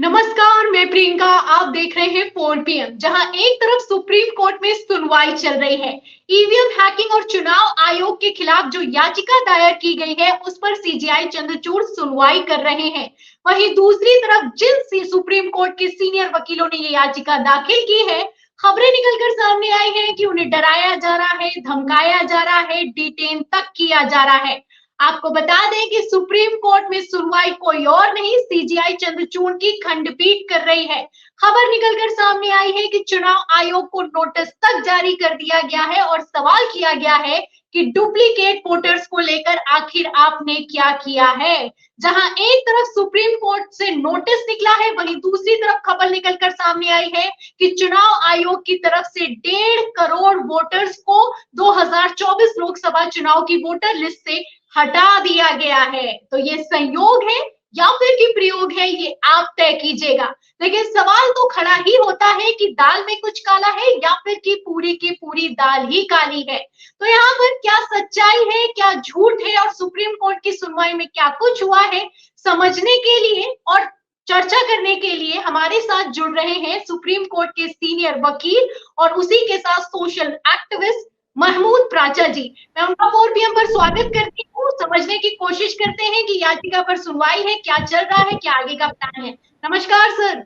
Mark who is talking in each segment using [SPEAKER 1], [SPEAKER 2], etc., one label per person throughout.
[SPEAKER 1] नमस्कार, मैं प्रियंका। आप देख रहे हैं 4 PM, जहां एक तरफ सुप्रीम कोर्ट में सुनवाई चल रही है। ईवीएम हैकिंग और चुनाव आयोग के खिलाफ जो याचिका दायर की गई है, उस पर सीजेआई चंद्रचूड़ सुनवाई कर रहे हैं। वहीं दूसरी तरफ जिन सुप्रीम कोर्ट के सीनियर वकीलों ने ये याचिका दाखिल की है, खबरें निकलकर सामने आई हैं कि उन्हें डराया जा रहा है, धमकाया जा रहा है, डिटेन तक किया जा रहा है। आपको बता दें कि सुप्रीम कोर्ट में सुनवाई कोई और नहीं, सीजेआई चंद्रचूड़ की खंडपीठ कर रही है। खबर निकलकर सामने आई है कि चुनाव आयोग को नोटिस तक जारी कर दिया गया है और सवाल किया गया है कि डुप्लीकेट वोटर्स को लेकर आखिर आपने क्या किया है। जहां एक तरफ सुप्रीम कोर्ट से नोटिस निकला है, वहीं दूसरी तरफ खबर निकलकर सामने आई है कि चुनाव आयोग की तरफ से 1.5 करोड़ वोटर्स को 2024 लोकसभा चुनाव की वोटर लिस्ट से हटा दिया गया है। तो ये संयोग है या फिर कि प्रयोग है, ये आप तय कीजिएगा। लेकिन सवाल तो खड़ा ही होता है कि दाल में कुछ काला है या फिर कि पूरी की पूरी दाल ही काली है। तो यहाँ पर क्या सच्चाई है, क्या झूठ है और सुप्रीम कोर्ट की सुनवाई में क्या कुछ हुआ है, समझने के लिए और चर्चा करने के लिए हमारे साथ जुड़ रहे हैं सुप्रीम कोर्ट के सीनियर वकील और उसी के साथ सोशल एक्टिविस्ट महमूद प्राचा जी। मैं उनका 4 PM पर स्वागत करती हूँ। समझने की कोशिश करते हैं कि याचिका पर सुनवाई है, क्या चल रहा है, क्या आगे का प्लान है। नमस्कार सर।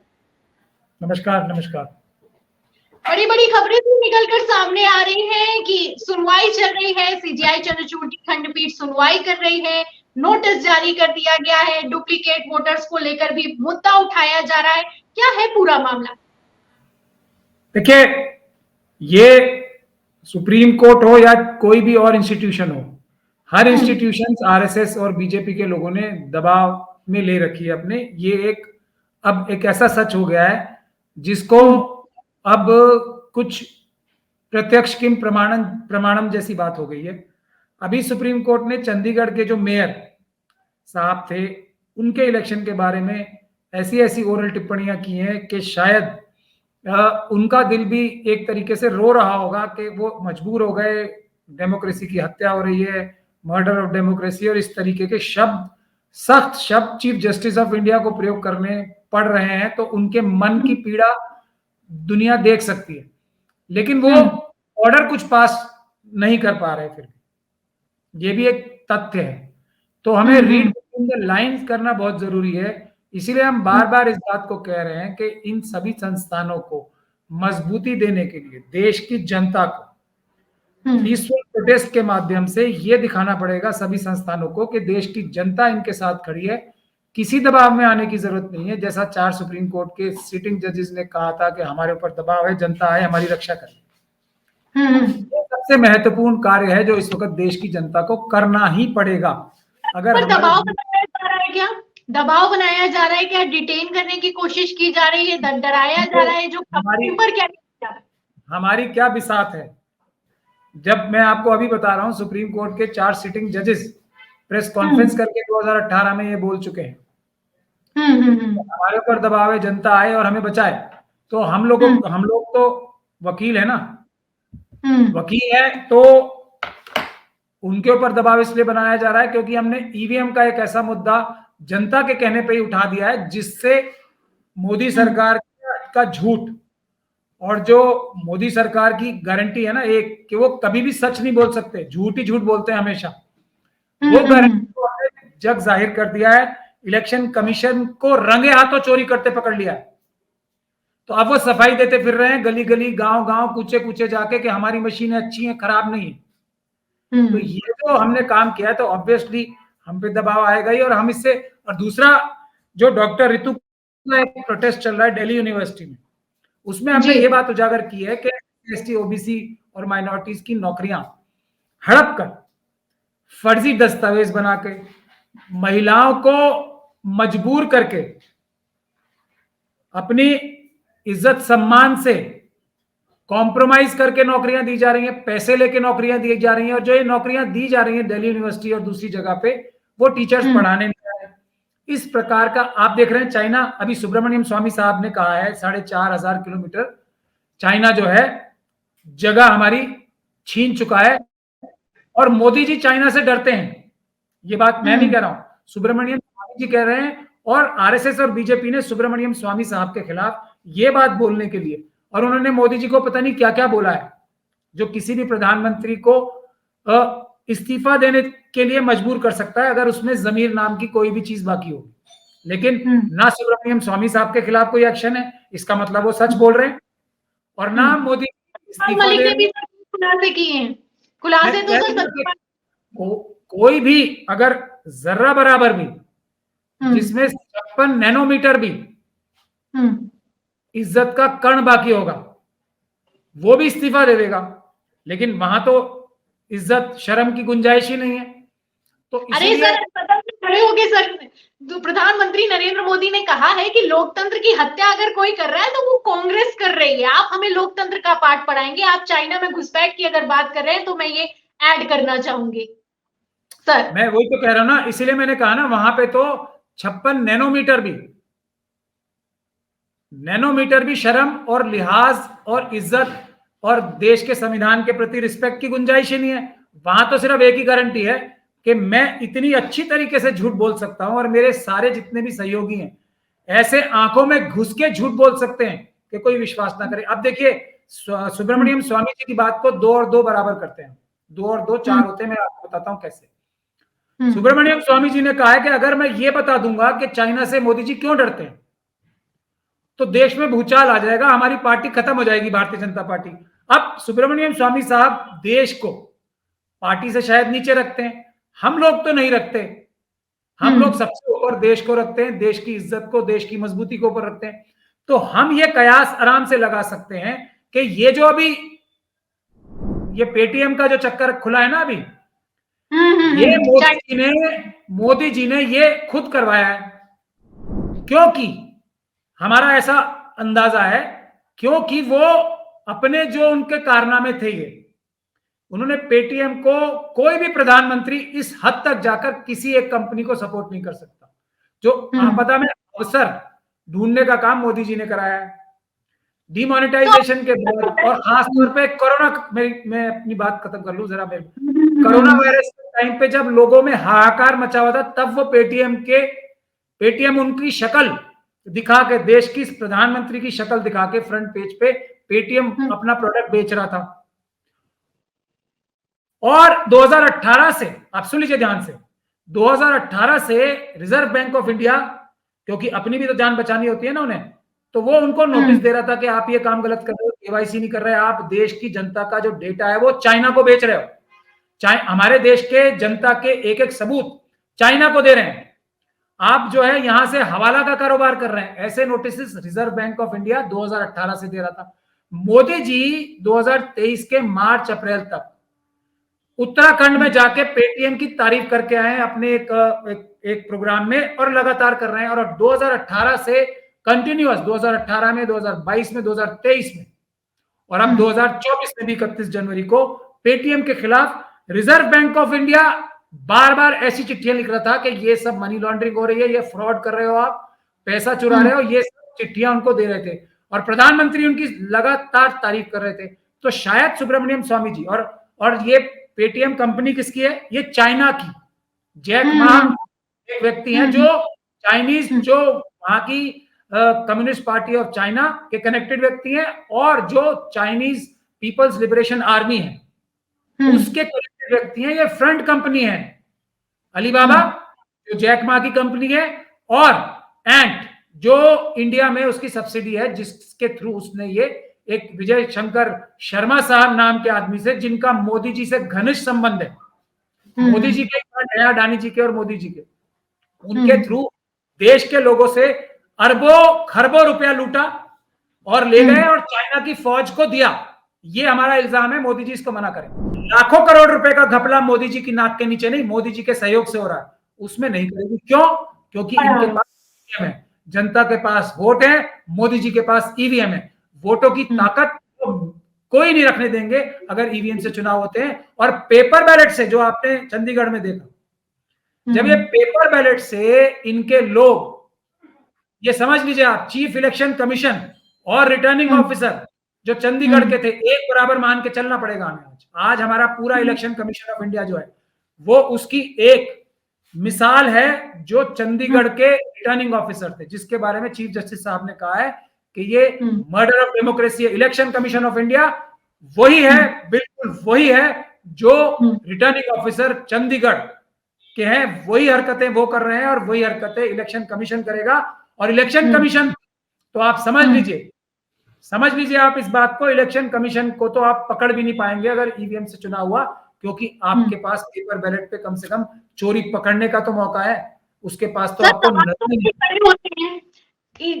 [SPEAKER 2] नमस्कार नमस्कार।
[SPEAKER 1] बड़ी बड़ी खबरें भी निकलकर सामने आ रही हैं कि सुनवाई चल रही है, सीजेआई चंद्रचूड़ की खंडपीठ सुनवाई कर रही है, नोटिस जारी कर दिया गया है, डुप्लीकेट वोटर्स को लेकर भी मुद्दा उठाया जा रहा है। क्या है पूरा मामला?
[SPEAKER 2] देखिए, ये सुप्रीम कोर्ट हो या कोई भी और इंस्टीट्यूशन हो, हर इंस्टीट्यूशन आरएसएस और बीजेपी के लोगों ने दबाव में ले रखी है अपने। ये अब एक ऐसा सच हो गया है जिसको अब कुछ प्रत्यक्ष किम प्रमाणम जैसी बात हो गई है। अभी सुप्रीम कोर्ट ने चंडीगढ़ के जो मेयर साहब थे, उनके इलेक्शन के बारे में ऐसी ऐसी ओरल टिप्पणियां की हैं कि शायद उनका दिल भी एक तरीके से रो रहा होगा कि वो मजबूर हो गए, डेमोक्रेसी की हत्या हो रही है, मर्डर ऑफ डेमोक्रेसी, और इस तरीके के शब्द, सख्त शब्द चीफ जस्टिस ऑफ इंडिया को प्रयोग करने पड़ रहे हैं। तो उनके मन की पीड़ा दुनिया देख सकती है, लेकिन वो ऑर्डर कुछ पास नहीं कर पा रहे। फिर ये भी एक तथ्य है। तो हमें रीड बिटवीन द लाइंस करना बहुत जरूरी है। इसीलिए हम बार बार इस बात को कह रहे हैं कि इन सभी संस्थानों को मजबूती देने के लिए देश की जनता को पीसफुल प्रोटेस्ट के माध्यम से ये दिखाना पड़ेगा सभी संस्थानों को कि देश की जनता इनके साथ खड़ी है। किसी दबाव में आने की जरूरत नहीं है। जैसा 4 सुप्रीम कोर्ट के सिटिंग जजेस ने कहा था कि हमारे ऊपर दबाव है, जनता है, हमारी रक्षा करें। ये सबसे महत्वपूर्ण कार्य है जो इस वक्त देश की जनता को करना ही पड़ेगा। अगर
[SPEAKER 1] दबाव बनाया जा रहा है क्या? दबाव बनाया जा रहा है क्या? डिटेन करने की कोशिश की जा रही है, डराया जा रहा है? जो ऊपर क्या
[SPEAKER 2] हमारी क्या बिसात है? जब मैं आपको अभी बता रहा हूं, सुप्रीम कोर्ट के 4 सिटिंग जजेस प्रेस कॉन्फ्रेंस करके 2018 में ये बोल चुके हैं हमारे ऊपर दबाव है, जनता आए और हमें बचाए। तो हम लोग तो वकील है ना, वकील है, तो उनके ऊपर दबाव इसलिए बनाया जा रहा है क्योंकि हमने ईवीएम का एक ऐसा मुद्दा जनता के कहने पे ही उठा दिया है जिससे मोदी सरकार का झूठ, और जो मोदी सरकार की गारंटी है ना एक, कि वो कभी भी सच नहीं बोल सकते, झूठ ही झूठ बोलते हैं हमेशा, वो गारंटी को हमने जग जाहिर कर दिया है। इलेक्शन कमीशन को रंगे हाथों चोरी करते पकड़ लिया है। तो अब वो सफाई देते फिर रहे हैं गली गली, गांव गांव, कूचे कूचे जाके कि हमारी मशीनें अच्छी हैं, खराब नहीं है। तो ये जो हमने काम किया है, तो ऑब्वियसली हम पे दबाव आएगा ही। और हम इससे, और दूसरा जो डॉक्टर ऋतु का एक प्रोटेस्ट चल रहा है दिल्ली यूनिवर्सिटी में, उसमें हमने ये बात उजागर की है कि एसटी, ओबीसी और माइनॉरिटीज की नौकरियां हड़प कर, फर्जी दस्तावेज बना के, महिलाओं को मजबूर करके, अपनी इज्जत सम्मान से कॉम्प्रोमाइज करके नौकरियां दी जा रही हैं, पैसे लेके नौकरियां दी जा रही हैं। और जो ये नौकरियां दी जा रही हैं दिल्ली यूनिवर्सिटी और दूसरी जगह पे, वो टीचर्स पढ़ाने नहीं आ रहे। इस प्रकार का आप देख रहे हैं। चाइना, अभी सुब्रमण्यम स्वामी साहब ने कहा है 4,500 किलोमीटर चाइना जो है जगह हमारी छीन चुका है, और मोदी जी चाइना से डरते हैं। ये बात मैं नहीं कह रहा हूं, सुब्रमण्यम स्वामी जी कह रहे हैं। और आरएसएस और बीजेपी ने सुब्रमण्यम स्वामी साहब के खिलाफ ये बात बोलने के लिए, और उन्होंने मोदी जी को पता नहीं क्या क्या बोला है, जो किसी भी प्रधानमंत्री को इस्तीफा देने के लिए मजबूर कर सकता है अगर उसमें जमीर नाम की कोई भी चीज बाकी होगी। लेकिन ना सुब्रमण्यम स्वामी साहब के खिलाफ कोई एक्शन है, इसका मतलब वो सच बोल रहे हैं, और ना मोदी इस्तीफा
[SPEAKER 1] मलिक
[SPEAKER 2] दे
[SPEAKER 1] ने भी खुलासे किए हैं, खुलासे तो सर
[SPEAKER 2] कोई भी अगर जर्रा बराबर भी, जिसमें 56 नैनोमीटर भी इज्जत का कण बाकी होगा, वो भी इस्तीफा दे देगा। लेकिन वहां तो इज्जत शर्म की गुंजाइश ही नहीं है। तो
[SPEAKER 1] अरे सर सदन में खड़े होके सर प्रधानमंत्री नरेंद्र मोदी ने कहा है कि लोकतंत्र की हत्या अगर कोई कर रहा है तो वो कांग्रेस कर रही है। आप हमें लोकतंत्र का पाठ पढ़ाएंगे। आप चाइना में घुसपैठ की अगर बात कर रहे हैं तो मैं ये ऐड करना चाहूंगी सर।
[SPEAKER 2] मैं वही तो कह रहा हूं ना, इसीलिए मैंने कहा ना, वहां पे तो 56 नैनोमीटर भी शर्म और लिहाज और इज्जत और देश के संविधान के प्रति रिस्पेक्ट की गुंजाइश ही नहीं है। वहां तो सिर्फ एक ही गारंटी है कि मैं इतनी अच्छी तरीके से झूठ बोल सकता हूं और मेरे सारे जितने भी सहयोगी हैं ऐसे आंखों में घुस के झूठ बोल सकते हैं कि कोई विश्वास ना करे। अब देखिए, सुब्रमण्यम स्वामी जी की बात को 2 और 2 बराबर करते हैं, 2 और 2 4 होते हैं। मैं आपको बताता हूं कैसे। सुब्रमण्यम स्वामी जी ने कहा है कि अगर मैं ये बता दूंगा कि चाइना से मोदी जी क्यों डरते हैं तो देश में भूचाल आ जाएगा, हमारी पार्टी खत्म हो जाएगी, भारतीय जनता पार्टी। अब सुब्रमण्यम स्वामी साहब देश को पार्टी से शायद नीचे रखते हैं, हम लोग तो नहीं रखते। हम लोग सबसे ऊपर देश को रखते हैं, देश की इज्जत को, देश की मजबूती को ऊपर रखते हैं। तो हम ये कयास आराम से लगा सकते हैं कि ये जो अभी ये पेटीएम का जो चक्कर खुला है ना अभी, ये मोदी जी ने ये खुद करवाया है। क्योंकि हमारा ऐसा अंदाजा है, क्योंकि वो अपने जो उनके कारनामे थे, ये उन्होंने पेटीएम को, कोई भी प्रधानमंत्री इस हद तक जाकर किसी एक कंपनी को सपोर्ट नहीं कर सकता। जो आपदा में अवसर ढूंढने का काम मोदी जी ने कराया है, डिमोनेटाइजेशन के बाद, और खासतौर पे कोरोना, मैं अपनी बात खत्म कर लूं जरा। कोरोना वायरस के टाइम पे जब लोगों में हाहाकार मचा हुआ था, तब वो पेटीएम उनकी शक्ल दिखा के, देश की प्रधानमंत्री की शक्ल दिखा के फ्रंट पेज पे पेटीएम अपना प्रोडक्ट बेच रहा था। और 2018 से, आप सुन लीजिए ध्यान से, 2018 से रिजर्व बैंक ऑफ इंडिया, क्योंकि अपनी भी तो जान बचानी होती है ना उन्हें, तो वो उनको नोटिस दे रहा था कि आप ये काम गलत कर रहे हो, केवाईसी नहीं कर रहे, आप देश की जनता का जो डेटा है वो चाइना को बेच रहे हो, हमारे देश के जनता के एक एक सबूत चाइना को दे रहे हैं, आप जो है यहां से हवाला का कारोबार कर रहे हैं। ऐसे notice reserve Bank of India 2018 से दे रहा था। मोदी जी 2023 के मार्च अप्रैल तक उत्तराखंड में जाके पेटीएम की तारीफ करके आए हैं अपने एक प्रोग्राम में, और लगातार कर रहे हैं। और 2018 से कंटिन्यूअस, 2018 में, 2022 में, 2023 में, और अब 2024 में भी 31 जनवरी को पेटीएम के खिलाफ रिजर्व बैंक ऑफ इंडिया बार बार ऐसी चिट्ठियां लिख रहा था कि ये सब मनी लॉन्ड्रिंग हो रही है, ये फ्रॉड कर रहे हो, आप पैसा चुरा रहे हो, ये सब चिट्ठियां उनको दे रहे थे, और प्रधानमंत्री उनकी लगातार तारीफ कर रहे थे। तो शायद सुब्रमण्यम स्वामी जी, और ये पेटीएम कंपनी किसकी है? ये चाइना की। जैक मा एक व्यक्ति हैं जो चाइनीज, जो वहां की कम्युनिस्ट पार्टी ऑफ चाइना के कनेक्टेड व्यक्ति हैं, और जो चाइनीज पीपल्स लिबरेशन आर्मी है उसके कनेक्टेड व्यक्ति हैं। ये फ्रंट कंपनी है अलीबाबा, जो जैक मा की कंपनी है, और एंट जो इंडिया में उसकी सब्सिडी है, जिसके थ्रू उसने ये एक विजय शंकर शर्मा साहब नाम के आदमी से, जिनका मोदी जी से घनिष्ठ संबंध है, मोदी जी के, दया डानी जी के और मोदी जी के, उनके थ्रू देश के लोगों से अरबों खरबों रुपया लूटा और ले गए और चाइना की फौज को दिया। ये हमारा इल्जाम है, मोदी जी इसको मना करें। लाखों करोड़ रुपए का घपला मोदी जी की नाक के नीचे नहीं, मोदी जी के सहयोग से हो रहा है, उसमें नहीं करेगी। क्यों? क्योंकि इनके पास ईवीएम है, जनता के पास वोट है, मोदी जी के पास ईवीएम है। वोटों की ताकत तो कोई नहीं रखने देंगे अगर ईवीएम से चुनाव होते हैं। और पेपर बैलेट से, जो आपने चंडीगढ़ में देखा, जब ये पेपर बैलेट से इनके लोग, ये समझ लीजिए आप, चीफ इलेक्शन कमीशन और रिटर्निंग ऑफिसर जो चंडीगढ़ के थे, एक बराबर मान के चलना पड़ेगा हमें। आज हमारा पूरा इलेक्शन कमीशन ऑफ इंडिया जो है, वो उसकी एक मिसाल है जो चंडीगढ़ के रिटर्निंग ऑफिसर थे, जिसके बारे में चीफ जस्टिस साहब ने कहा है कि ये मर्डर ऑफ डेमोक्रेसी है। इलेक्शन कमीशन ऑफ इंडिया वही है, बिल्कुल वही है जो रिटर्निंग ऑफिसर चंडीगढ़ के हैं, वही हरकतें वो कर रहे हैं और वही हरकतें इलेक्शन कमीशन करेगा। और इलेक्शन कमीशन तो आप समझ लीजिए आप इस बात को, इलेक्शन कमीशन को तो आप पकड़ भी नहीं पाएंगे अगर ईवीएम से चुनाव हुआ, क्योंकि आपके पास पेपर बैलेट पे कम से कम चोरी पकड़ने का तो मौका है, उसके पास तो आपको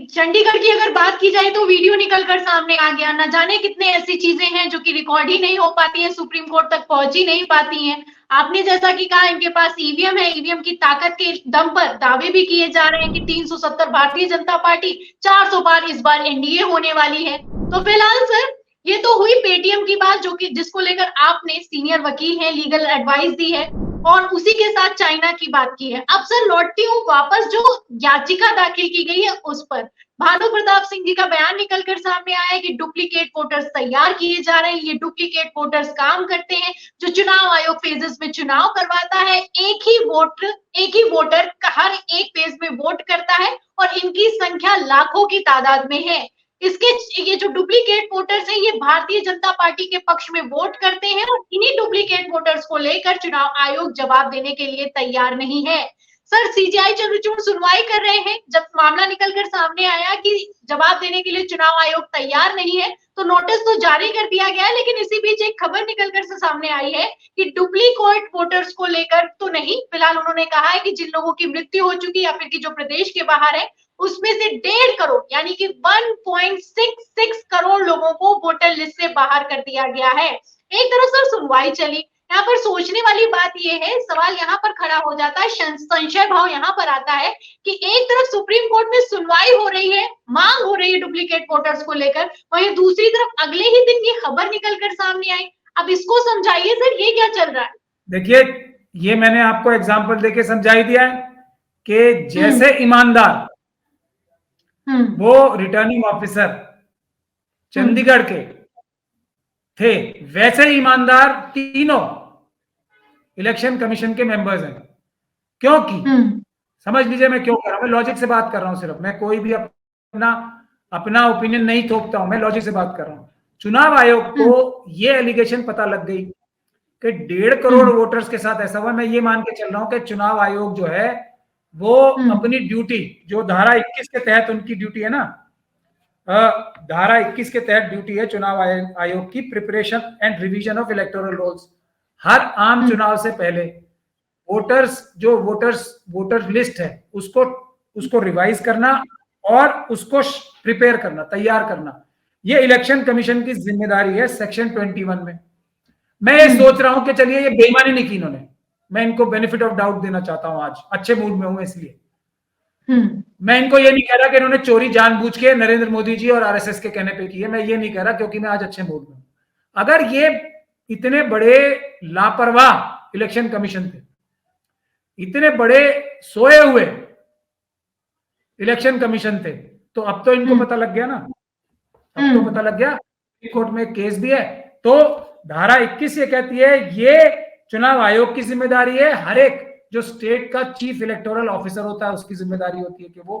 [SPEAKER 1] चंडीगढ़ की अगर बात की जाए तो वीडियो निकलकर सामने आ गया, न जाने कितने ऐसी चीजें हैं जो कि रिकॉर्ड ही नहीं हो पाती हैं, सुप्रीम कोर्ट तक पहुंच ही नहीं पाती हैं। आपने जैसा कि कहा इनके पास ईवीएम है, ईवीएम की ताकत के दम पर दावे भी किए जा रहे हैं कि 370 भारतीय जनता पार्टी, 400 पार इस बार एनडीए होने वाली है। तो फिलहाल सर ये तो हुई पेटीएम की बात, जो कि जिसको लेकर आपने सीनियर वकील हैं, लीगल एडवाइस दी है, और उसी के साथ चाइना की बात की है। अब सर लौटती हूँ वापस जो याचिका दाखिल की गई है उस पर। भानु प्रताप सिंह जी का बयान निकलकर सामने आया है कि डुप्लीकेट वोटर्स तैयार किए जा रहे हैं। ये डुप्लीकेट वोटर्स काम करते हैं, जो चुनाव आयोग फेजेस में चुनाव करवाता है, एक ही वोटर हर एक फेज में वोट करता है और इनकी संख्या लाखों की तादाद में है। इसके ये जो डुप्लीकेट वोटर्स हैं, ये भारतीय जनता पार्टी के पक्ष में वोट करते हैं और इन्हीं डुप्लीकेट वोटर्स को लेकर चुनाव आयोग जवाब देने के लिए तैयार नहीं है। सर सीजीआई चंद्रचूड़ सुनवाई कर रहे हैं, जब मामला निकलकर सामने आया कि जवाब देने के लिए चुनाव आयोग तैयार नहीं है, तो नोटिस तो जारी कर दिया गया है, लेकिन इसी बीच एक खबर निकलकर से सामने आई है कि डुप्लीकेट वोटर्स को लेकर तो नहीं, फिलहाल उन्होंने कहा है कि जिन लोगों की मृत्यु हो चुकी है या फिर की जो प्रदेश के बाहर है, उसमें से 1.5 करोड़ यानी कि 1.66 करोड़ लोगों को वोटर लिस्ट से बाहर कर दिया गया है। एक तरफ सर सुनवाई चली, यहाँ पर सोचने वाली बात यह है, सवाल यहाँ पर खड़ा हो जाता है, संशय भाव यहाँ पर आता है कि एक तरफ सुप्रीम कोर्ट में सुनवाई हो रही है, मांग हो रही है डुप्लीकेट वोटर्स को लेकर, वहीं दूसरी तरफ अगले ही दिन ये खबर निकलकर सामने आई। अब इसको समझाइए सर, ये क्या चल रहा है?
[SPEAKER 2] देखिए, ये मैंने आपको एग्जाम्पल देके समझा ही दिया है कि जैसे ईमानदार वो रिटर्निंग ऑफिसर चंडीगढ़ के थे, वैसे ईमानदार तीनों इलेक्शन कमीशन के मेंबर्स हैं। क्योंकि समझ लीजिए मैं क्यों कर रहा हूं, मैं लॉजिक से बात कर रहा हूं, सिर्फ मैं कोई भी अपना ओपिनियन नहीं थोपता हूं, मैं लॉजिक से बात कर रहा हूं। चुनाव आयोग को ये एलिगेशन पता लग गई कि 1.5 करोड़ वोटर्स के साथ ऐसा हुआ। मैं ये मान के चल रहा हूं कि चुनाव आयोग जो है वो अपनी ड्यूटी, जो धारा 21 के तहत उनकी ड्यूटी है ना, धारा 21 के तहत ड्यूटी है चुनाव आयोग की, preparation and revision of electoral rolls. हर आम चुनाव से पहले वोटर लिस्ट है उसको रिवाइज करना और उसको प्रिपेयर करना, तैयार करना, ये इलेक्शन कमीशन की जिम्मेदारी है सेक्शन 21 में। मैं ये सोच रहा हूं कि चलिए ये बेईमानी नहीं की इन्होंने, मैं इनको बेनिफिट ऑफ डाउट देना चाहता हूं, आज अच्छे मूड में हूं इसलिए। मैं इनको ये नहीं कह रहा कि इन्होंने चोरी जानबूझ के नरेंद्र मोदी जी और आरएसएस के कहने पे की है, मैं ये नहीं कह रहा, क्योंकि मैं आज अच्छे मूड में हूं। अगर ये इतने बड़े लापरवाह इलेक्शन कमीशन थे, इतने बड़े सोए हुए इलेक्शन कमीशन थे, तो अब तो इनको पता लग गया ना, अब तो पता लग गया, कोर्ट में केस भी है। तो धारा 21 ये कहती है ये चुनाव आयोग की जिम्मेदारी है, हर एक जो स्टेट का चीफ इलेक्टोरल ऑफिसर होता है उसकी जिम्मेदारी होती है कि वो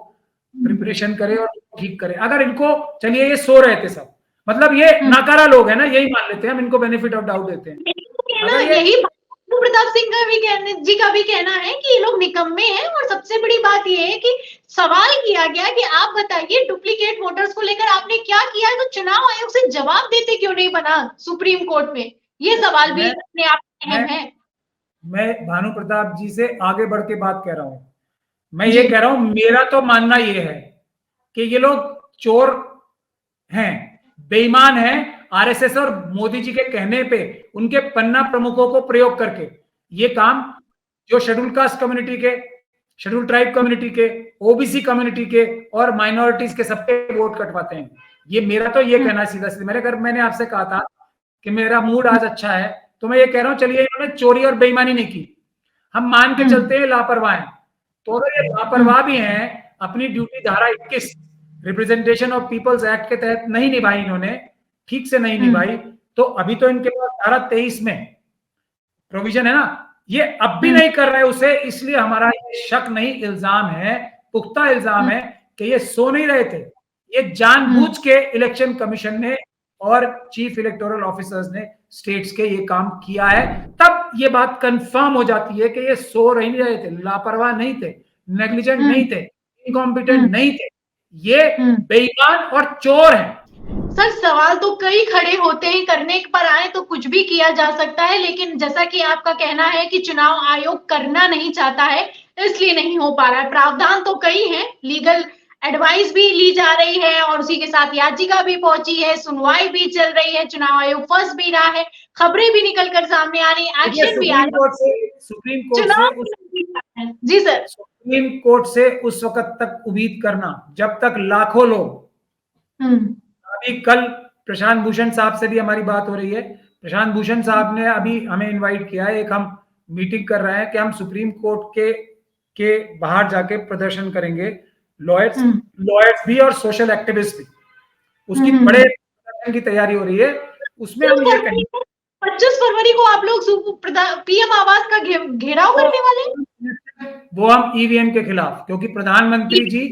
[SPEAKER 2] प्रिपरेशन करे और ठीक करे। अगर इनको, चलिए ये सो रहे थे सब, मतलब ये नाकारा लोग है ना, यही मान लेते हैं हम, इनको बेनिफिट ऑफ डाउट देते हैं।
[SPEAKER 1] यही प्रताप सिंह का भी कहना है कि ये लोग निकम्मे हैं, और सबसे बड़ी बात ये है कि सवाल किया गया कि आप बताइए डुप्लीकेट वोटर्स को लेकर आपने क्या किया है, तो चुनाव आयोग से जवाब देते क्यों नहीं बना सुप्रीम कोर्ट में, ये सवाल भी अपने आप में अहम है।
[SPEAKER 2] मैं भानु प्रताप जी से आगे बढ़ के बात कह रहा हूं, मैं ये कह रहा हूं, मेरा तो मानना ये है कि ये लोग चोर हैं, बेईमान हैं, आरएसएस और मोदी जी के कहने पे उनके पन्ना प्रमुखों को प्रयोग करके ये काम, जो शेड्यूल कास्ट कम्युनिटी के, शेड्यूल ट्राइब कम्युनिटी के, ओबीसी कम्युनिटी के और माइनॉरिटीज के सबके वोट कटवाते हैं। ये मेरा तो ये कहना सीधा सीधा, मैंने आपसे कहा था कि मेरा मूड आज अच्छा है, तो मैं ये कह रहा हूं चलिए इन्होंने चोरी और बेईमानी नहीं की, हम मान के चलते हैं लापरवाह हैं, तो अगर ये लापरवाह भी हैं, अपनी ड्यूटी धारा 21 रिप्रेजेंटेशन ऑफ पीपल्स एक्ट के तहत नहीं निभाई, इन्होंने ठीक से नहीं निभाई, तो अभी तो इनके पास धारा 23 में प्रोविजन है ना ये अब भी नहीं कर रहे उसे, इसलिए हमारा ये शक नहीं, इल्जाम है, पुख्ता इल्जाम है कि ये सो नहीं रहे थे। ये जानबूझ के इलेक्शन कमीशन ने और चीफ इलेक्टोरल ऑफिसर्स ने स्टेट्स के ये काम किया है। तब ये बात कंफर्म हो जाती है कि ये सो नहीं रहे थे, लापरवाह नहीं थे, नेग्लिजेंट नहीं थे, इनकॉम्पिटेंट नहीं थे, ये बेईमान और चोर हैं।
[SPEAKER 1] सर सवाल तो कई खड़े होते हैं, करने पर आए तो कुछ भी किया जा सकता है, लेकिन जैसा कि आपका कहना है कि चुनाव आयोग करना नहीं चाहता है इसलिए नहीं हो पा रहा है। प्रावधान तो कई हैं, लीगल एडवाइस भी ली जा रही है और उसी के साथ याचिका भी पहुंची है, सुनवाई भी चल रही है, चुनाव आयोग फंस भी रहा है, खबरें भी निकल कर सामने आ रही है, एक्शन भी आ रहा है,
[SPEAKER 2] सुप्रीम कोर्ट
[SPEAKER 1] चुनाव जी सर,
[SPEAKER 2] सुप्रीम कोर्ट से उस वक्त तक उम्मीद करना जब तक लाखों लोग, अभी कल प्रशांत भूषण साहब से भी हमारी बात हो रही है। प्रशांत भूषण साहब ने अभी हमें इनवाइट किया है, एक हम मीटिंग कर रहे हैं कि हम सुप्रीम कोर्ट के बाहर जाके प्रदर्शन करेंगे, लॉयर्स भी और सोशल एक्टिविस्ट भी, उसकी बड़े प्रदर्शन की तैयारी हो रही है। उसमें हम ये कहेंगे
[SPEAKER 1] 25 फरवरी को आप लोग पीएम आवास का घेराव करने वाले हैं?
[SPEAKER 2] वो हम ईवीएम के खिलाफ, क्योंकि प्रधानमंत्री जी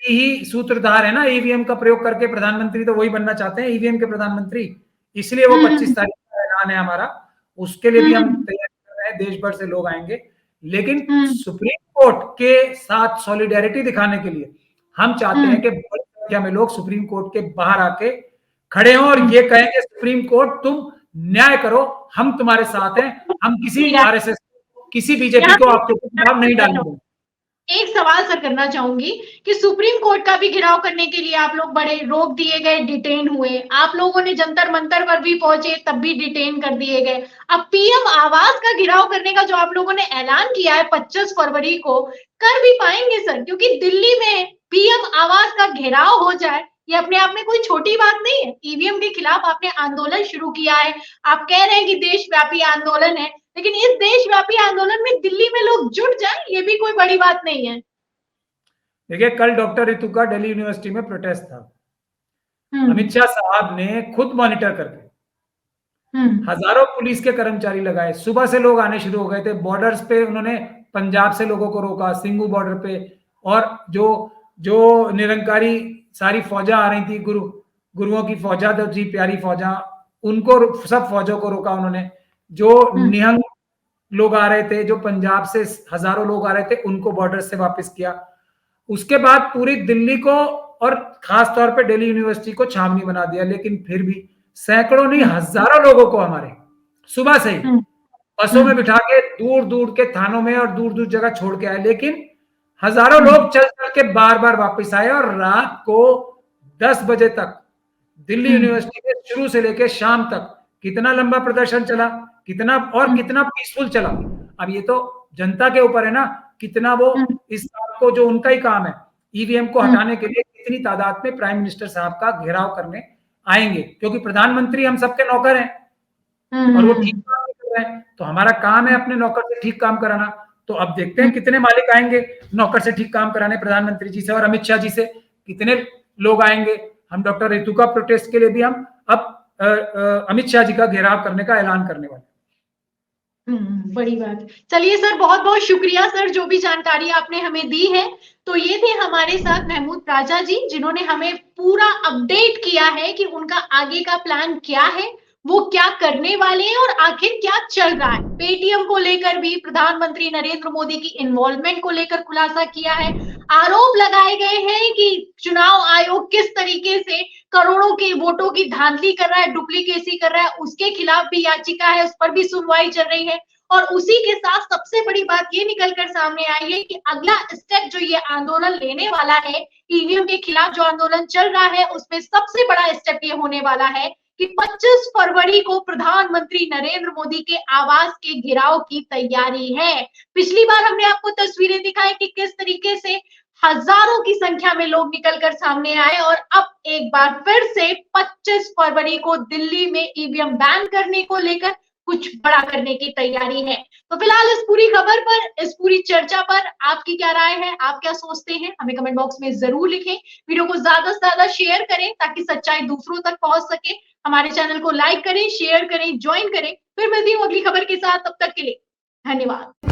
[SPEAKER 2] ही सूत्रधार है ना ईवीएम का प्रयोग करके, प्रधानमंत्री तो वही बनना चाहते हैं, ईवीएम के प्रधानमंत्री, इसलिए वो 25 तारीख का ऐलान है हमारा, उसके लिए भी हम तैयारी कर रहे हैं, देश भर से लोग आएंगे। लेकिन सुप्रीम कोर्ट के साथ सॉलिडेरिटी दिखाने के लिए हम चाहते हैं कि बड़ी संख्या में लोग सुप्रीम कोर्ट के बाहर आके खड़े हों और ये कहें कि सुप्रीम कोर्ट तुम न्याय करो, हम तुम्हारे साथ हैं, हम किसी आरएसएस किसी बीजेपी को आपके ऊपर नहीं डालेंगे।
[SPEAKER 1] एक सवाल सर करना चाहूंगी कि सुप्रीम कोर्ट का भी घेराव करने के लिए आप लोग बड़े रोक दिए गए, डिटेन हुए, आप लोगों ने जंतर मंतर पर भी पहुंचे तब भी डिटेन कर दिए गए। अब पीएम आवास का घेराव करने का जो आप लोगों ने ऐलान किया है 25 फरवरी को, कर भी पाएंगे सर? क्योंकि दिल्ली में पीएम आवास का घेराव हो जाए ये अपने आप में कोई छोटी बात नहीं है। ईवीएम के खिलाफ आपने आंदोलन शुरू किया है, आप कह रहे हैं कि देशव्यापी आंदोलन है, लेकिन इस देशव्यापी आंदोलन में दिल्ली में लोग जुट जाएं ये भी कोई बड़ी बात नहीं है।
[SPEAKER 2] देखिए कल डॉक्टर रितु का दिल्ली यूनिवर्सिटी में प्रोटेस्ट था, अमित शाह साहब ने खुद मॉनिटर करके हजारों पुलिस के कर्मचारी लगाए, सुबह से लोग आने शुरू हो गए थे, बॉर्डर्स पे उन्होंने पंजाब से लोगों को रोका, सिंगू बॉर्डर पे, और जो निरंकारी सारी फौजा आ रही थी, गुरुओं की फौजा तो जी प्यारी फौजा, उनको सब फौजों को रोका उन्होंने, जो निहंग लोग आ रहे थे, जो पंजाब से हजारों लोग आ रहे थे, उनको बॉर्डर से वापस किया। उसके बाद पूरी दिल्ली को और खास तौर पे दिल्ली यूनिवर्सिटी को छावनी बना दिया, लेकिन फिर भी सैकड़ों नहीं हजारों लोगों को हमारे सुबह से ही बसों में बिठा के दूर दूर के थानों में और दूर दूर जगह छोड़ के आए, लेकिन हजारों लोग चल चल के बार बार वापस आए और रात को 10 बजे तक दिल्ली यूनिवर्सिटी में शुरू से लेकर शाम तक कितना लंबा प्रदर्शन चला, कितना पीसफुल चला। अब ये तो जनता के ऊपर है ना, कितना वो इस बात को, जो उनका ही काम है ईवीएम को हटाने के लिए, कितनी तादाद में प्राइम मिनिस्टर साहब का घेराव करने आएंगे, क्योंकि प्रधानमंत्री हम सबके नौकर हैं और वो ठीक काम नहीं कर रहे हैं, तो हमारा काम है अपने नौकर से ठीक काम कराना। तो अब देखते हैं कितने मालिक आएंगे नौकर से ठीक काम कराने, प्रधानमंत्री जी से और अमित शाह जी से कितने लोग आएंगे। हम डॉक्टर रितु का प्रोटेस्ट के लिए भी हम अब अमित शाह जी का घेराव करने का ऐलान करने वाले।
[SPEAKER 1] बड़ी बात। चलिए सर, बहुत बहुत शुक्रिया सर, जो भी जानकारी आपने हमें दी है। तो ये थे हमारे साथ महमूद राजा जी, जिन्होंने हमें पूरा अपडेट किया है कि उनका आगे का प्लान क्या है, वो क्या करने वाले हैं और आखिर क्या चल रहा है। पेटीएम को लेकर भी प्रधानमंत्री नरेंद्र मोदी की इन्वॉल्वमेंट को लेकर खुलासा किया है। आरोप लगाए गए हैं कि चुनाव आयोग किस तरीके से करोड़ों के वोटों की धांधली कर रहा है, डुप्लीकेसी कर रहा है, उसके खिलाफ भी याचिका है, उस पर भी सुनवाई चल रही है। और उसी के साथ सबसे बड़ी बात ये निकलकर सामने आई है कि अगला स्टेप जो ये आंदोलन लेने वाला है, ईवीएम के खिलाफ जो आंदोलन चल रहा है, उसमें सबसे बड़ा स्टेप ये होने वाला है कि 25 फरवरी को प्रधानमंत्री नरेंद्र मोदी के आवास के घेराव की तैयारी है। पिछली बार हमने आपको तस्वीरें दिखाई कि किस तरीके से हजारों की संख्या में लोग निकलकर सामने आए, और अब एक बार फिर से 25 फरवरी को दिल्ली में ईवीएम बैन करने को लेकर कुछ बड़ा करने की तैयारी है। तो फिलहाल इस पूरी खबर पर, इस पूरी चर्चा पर आपकी क्या राय है, आप क्या सोचते हैं, हमें कमेंट बॉक्स में जरूर लिखें। वीडियो को ज्यादा से ज्यादा शेयर करें ताकि सच्चाई दूसरों तक पहुंच सके। हमारे चैनल को लाइक करें, शेयर करें, ज्वाइन करें फिर मिलती हूँ अगली खबर के साथ, तब तक के लिए धन्यवाद।